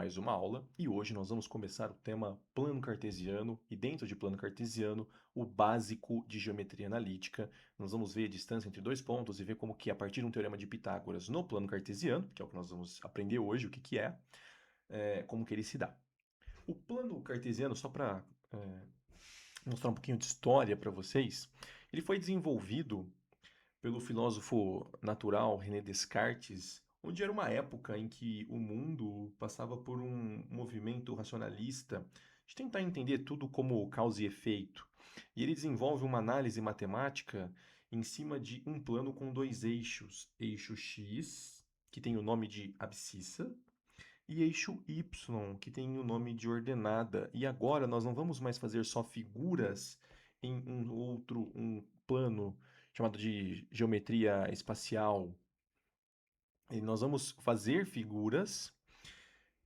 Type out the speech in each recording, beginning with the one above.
mais uma aula e hoje nós vamos começar o tema plano cartesiano e dentro de plano cartesiano o básico de geometria analítica. Nós vamos ver a distância entre dois pontos e ver como que a partir de um teorema de Pitágoras no plano cartesiano, que é o que nós vamos aprender hoje, o que que como que ele se dá. O plano cartesiano, só para mostrar um pouquinho de história para vocês, ele foi desenvolvido pelo filósofo natural René Descartes, onde era uma época em que o mundo passava por um movimento racionalista de tentar entender tudo como causa e efeito. E ele desenvolve uma análise matemática em cima de um plano com dois eixos: eixo x, que tem o nome de abscissa, e eixo y, que tem o nome de ordenada. E agora nós não vamos mais fazer só figuras em um plano chamado de geometria espacial. E nós vamos fazer figuras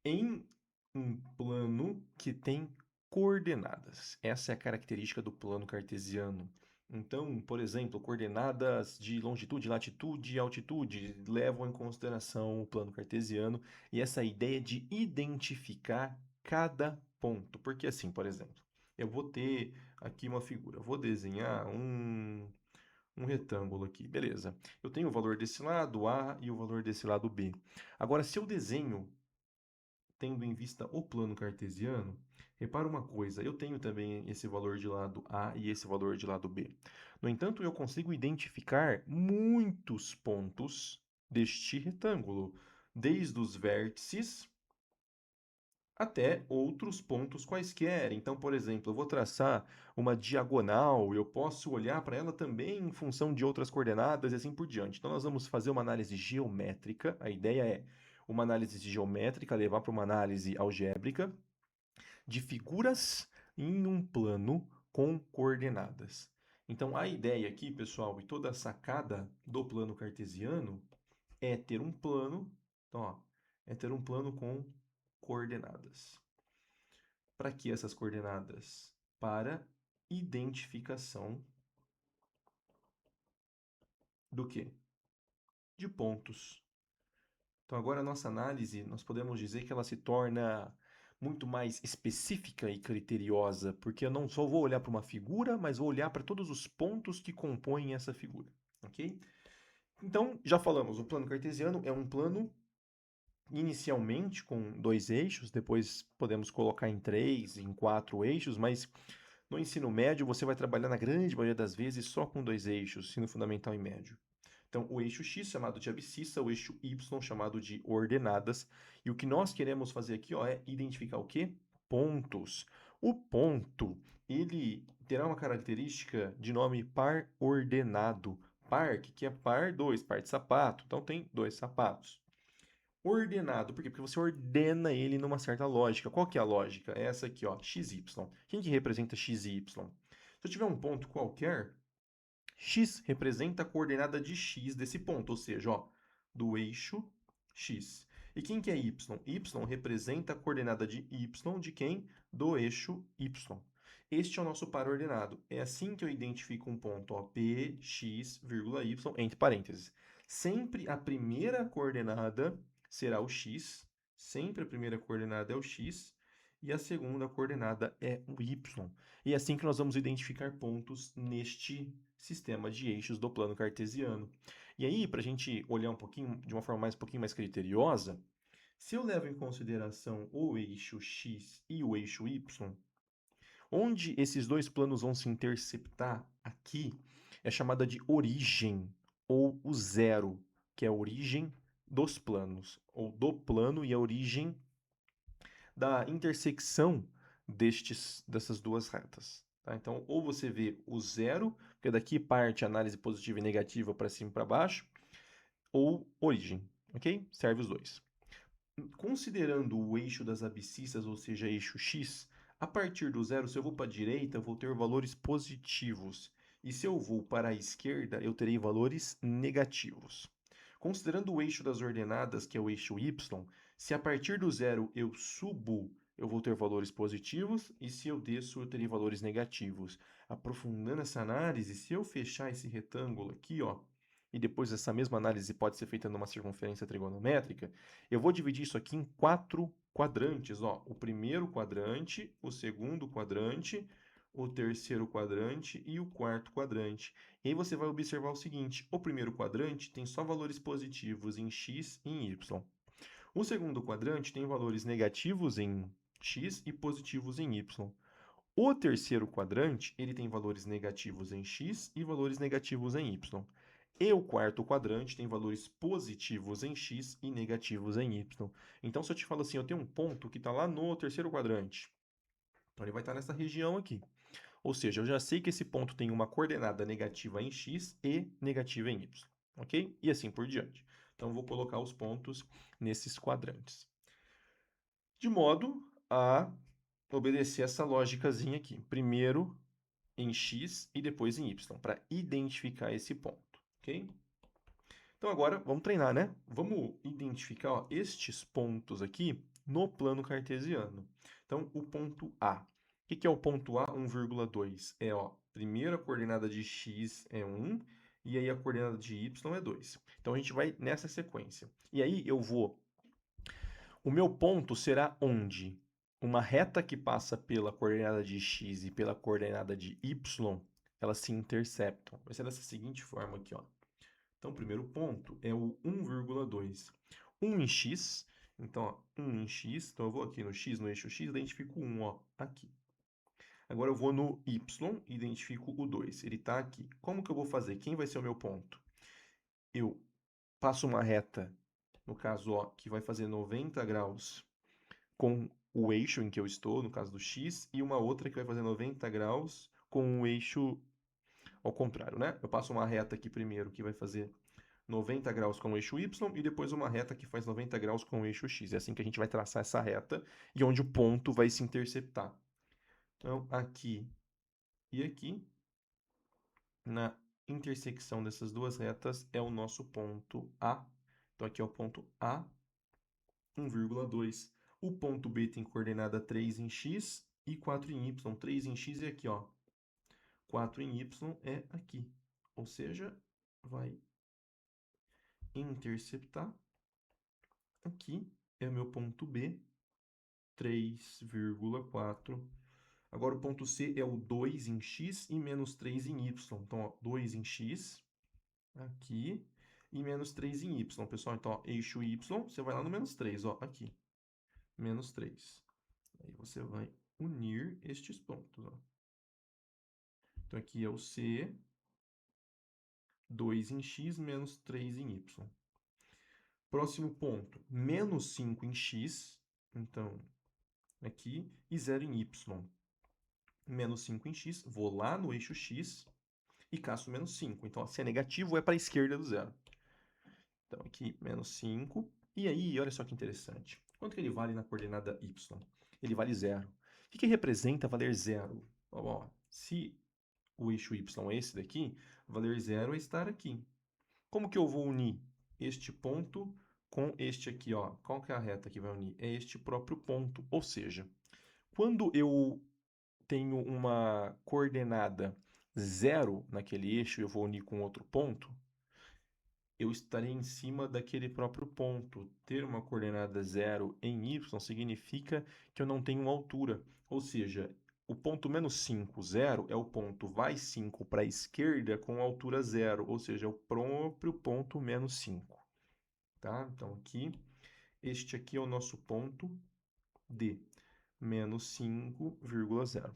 em um plano que tem coordenadas. Essa é a característica do plano cartesiano. Então, por exemplo, coordenadas de longitude, latitude e altitude levam em consideração o plano cartesiano e essa ideia de identificar cada ponto. Porque assim, por exemplo, eu vou ter aqui uma figura, eu vou desenhar um retângulo aqui, beleza. Eu tenho o valor desse lado A e o valor desse lado B. Agora, se eu desenho tendo em vista o plano cartesiano, repara uma coisa, eu tenho também esse valor de lado A e esse valor de lado B. No entanto, eu consigo identificar muitos pontos deste retângulo, desde os vértices até outros pontos quaisquer. Então, por exemplo, eu vou traçar uma diagonal, eu posso olhar para ela também em função de outras coordenadas e assim por diante. Então, nós vamos fazer uma análise geométrica. A ideia é uma análise geométrica levar para uma análise algébrica de figuras em um plano com coordenadas. Então, a ideia aqui, pessoal, e toda a sacada do plano cartesiano é ter um plano, então, ó, é ter um plano com coordenadas. Para que essas coordenadas? Para identificação do quê? De pontos. Então, agora a nossa análise, nós podemos dizer que ela se torna muito mais específica e criteriosa, porque eu não só vou olhar para uma figura, mas vou olhar para todos os pontos que compõem essa figura, ok? Então, já falamos, o plano cartesiano é um plano inicialmente com dois eixos, depois podemos colocar em três, em quatro eixos, mas no ensino médio, você vai trabalhar na grande maioria das vezes só com dois eixos, ensino fundamental e médio. Então, o eixo x chamado de abscissa, o eixo y chamado de ordenadas. E o que nós queremos fazer aqui, ó, é identificar o quê? Pontos. O ponto, ele terá uma característica de nome par ordenado. Par, que é par, dois, par de sapato. Então, tem dois sapatos. Ordenado, por quê? Porque você ordena ele numa certa lógica. Qual que é a lógica? É essa aqui, ó, x, y. Quem que representa x e y? Se eu tiver um ponto qualquer, x representa a coordenada de x desse ponto, ou seja, ó, do eixo x. E quem que é y? Y representa a coordenada de y de quem? Do eixo y. Este é o nosso par ordenado. É assim que eu identifico um ponto, ó, P, X, vírgula, Y, entre parênteses. Sempre a primeira coordenada será o x, sempre a primeira coordenada é o x, e a segunda coordenada é o y. E é assim que nós vamos identificar pontos neste sistema de eixos do plano cartesiano. E aí, para a gente olhar um pouquinho, de uma forma mais, um pouquinho mais criteriosa, se eu levo em consideração o eixo x e o eixo y, onde esses dois planos vão se interceptar aqui é chamada de origem, ou o zero, que é a origem dos planos, ou do plano e a origem da intersecção dessas duas retas. Tá? Então, ou você vê o zero, que daqui parte a análise positiva e negativa para cima e para baixo, ou origem, ok? Serve os dois. Considerando o eixo das abscissas, ou seja, eixo x, a partir do zero, se eu vou para a direita, eu vou ter valores positivos. E se eu vou para a esquerda, eu terei valores negativos. Considerando o eixo das ordenadas, que é o eixo y, se a partir do zero eu subo, eu vou ter valores positivos, e se eu desço, eu terei valores negativos. Aprofundando essa análise, se eu fechar esse retângulo aqui, ó, e depois essa mesma análise pode ser feita numa circunferência trigonométrica, eu vou dividir isso aqui em 4 quadrantes, ó. O primeiro quadrante, o segundo quadrante, o terceiro quadrante e o quarto quadrante. E aí você vai observar o seguinte, o primeiro quadrante tem só valores positivos em x e em y. O segundo quadrante tem valores negativos em x e positivos em y. O terceiro quadrante, ele tem valores negativos em x e valores negativos em y. E o quarto quadrante tem valores positivos em x e negativos em y. Então, se eu te falo assim, eu tenho um ponto que está lá no terceiro quadrante, então ele vai estar nessa região aqui. Ou seja, eu já sei que esse ponto tem uma coordenada negativa em x e negativa em y, ok? E assim por diante. Então, eu vou colocar os pontos nesses quadrantes. De modo a obedecer essa lógicazinha aqui. Primeiro em x e depois em y, para identificar esse ponto, ok? Então agora vamos treinar, né? Vamos identificar, ó, estes pontos aqui no plano cartesiano. Então, o ponto A. O que é o ponto A? 1,2. É, ó, primeiro a coordenada de x é 1 e aí a coordenada de y é 2. Então, a gente vai nessa sequência. E aí eu vou... O meu ponto será onde? Uma reta que passa pela coordenada de x e pela coordenada de y, elas se interceptam. Vai ser dessa seguinte forma aqui, ó. Então, o primeiro ponto é o 1,2. 1 em x, então, ó, 1 em x, então eu vou aqui no x, no eixo x, identifico 1, ó, aqui. Agora eu vou no y, identifico o 2, ele está aqui. Como que eu vou fazer? Quem vai ser o meu ponto? Eu passo uma reta, no caso, ó, que vai fazer 90 graus com o eixo em que eu estou, no caso do x, e uma outra que vai fazer 90 graus com o eixo ao contrário, né? Eu passo uma reta aqui primeiro que vai fazer 90 graus com o eixo y e depois uma reta que faz 90 graus com o eixo x. É assim que a gente vai traçar essa reta e onde o ponto vai se interceptar. Então, aqui e aqui, na intersecção dessas duas retas, é o nosso ponto A. Então, aqui é o ponto A, 1,2. O ponto B tem coordenada 3 em x e 4 em y. 3 em x é aqui, ó. 4 em y é aqui. Ou seja, vai interceptar. Aqui é o meu ponto B, 3,4. Agora o ponto C é o 2 em x e menos 3 em y. Então, ó, 2 em x, aqui, e menos 3 em y, pessoal. Então, ó, eixo y, você vai lá no menos 3, ó, aqui. Menos 3. Aí você vai unir estes pontos, ó. Então, aqui é o C, 2 em x, menos 3 em y. Próximo ponto, menos 5 em x, então, aqui, e 0 em y. Menos 5 em x, vou lá no eixo x e caço menos 5. Então, ó, se é negativo, é para a esquerda do zero. Então, aqui, menos 5. E aí, olha só que interessante. Quanto que ele vale na coordenada y? Ele vale 0. O que representa valer 0? Ó, se o eixo y é esse daqui, valer 0 é estar aqui. Como que eu vou unir este ponto com este aqui, ó? Qual que é a reta que vai unir? É este próprio ponto. Ou seja, quando eu tenho uma coordenada 0 naquele eixo e eu vou unir com outro ponto, eu estarei em cima daquele próprio ponto. Ter uma coordenada 0 em y significa que eu não tenho altura. Ou seja, o ponto menos 5, 0, é o ponto vai 5 para a esquerda com altura 0, ou seja, é o próprio ponto menos 5. Tá? Então, aqui, este aqui é o nosso ponto D, menos 5,0.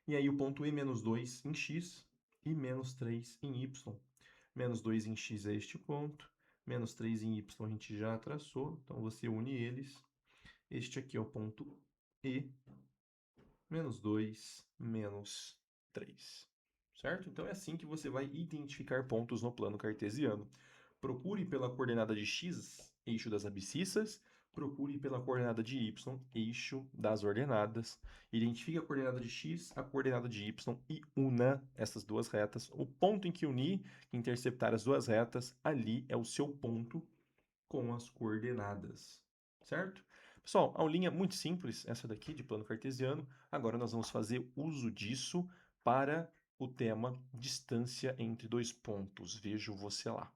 E aí o ponto E menos 2 em x e menos 3 em y. Menos 2 em x é este ponto, menos 3 em y a gente já traçou, então você une eles. Este aqui é o ponto E, menos 2, menos 3. Certo? Então é assim que você vai identificar pontos no plano cartesiano. Procure pela coordenada de x, eixo das abscissas, procure pela coordenada de y, eixo das ordenadas. Identifique a coordenada de x, a coordenada de y e una essas duas retas. O ponto em que unir, interceptar as duas retas, ali é o seu ponto com as coordenadas, certo? Pessoal, aulinha muito simples, essa daqui de plano cartesiano. Agora nós vamos fazer uso disso para o tema distância entre dois pontos. Vejo você lá.